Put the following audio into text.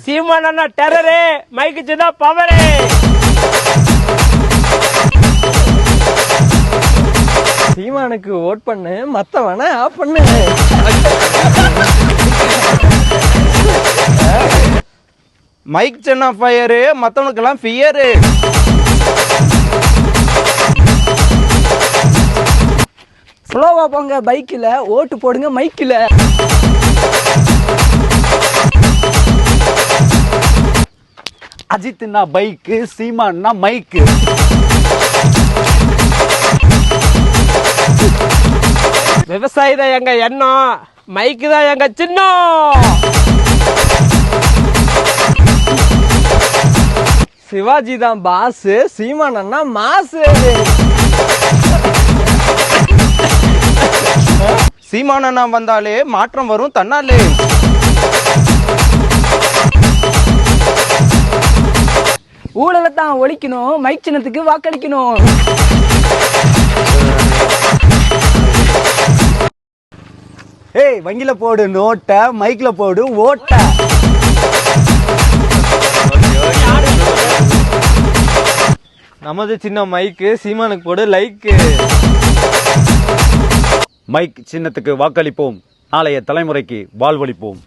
சீமானா டெரரு, மைக்கு சின்ன பவரு. சீமானுக்கு ஓட் பண்ணு, மத்தவன ஆஃப் பண்ணு. மைக் சின்ன ஃபயரு, மத்தவனுக்கெல்லாம் ஃபியரு. ஸ்லோவா போங்க பைக்கில், ஓட்டு போடுங்க மைக்கில். அஜித்னா பைக்கு, சீமான்னா மைக்கு. விவசாயி தான் எங்க எண்ணம், மைக்கு தான் எங்க சின்னம். சிவாஜி தான் பாஸ், சீமான் அண்ணா மாசு. சீமானண்ணா வந்தாலே மாற்றம் வரும் தன்னாலே. ஊழலைத்தான் ஒழிக்கணும், மைக் சின்னத்துக்கு வாக்களிக்கணும். ஏய், வங்கில போடு நோட்டை, மைக்ல போடு ஓட்ட. நமது சின்ன மைக்கு, சீமானுக்கு போடு லைக்கு. மைக் சின்னத்துக்கு வாக்களிப்போம், நாளைய தலைமுறைக்கு வாழ்வளிப்போம்.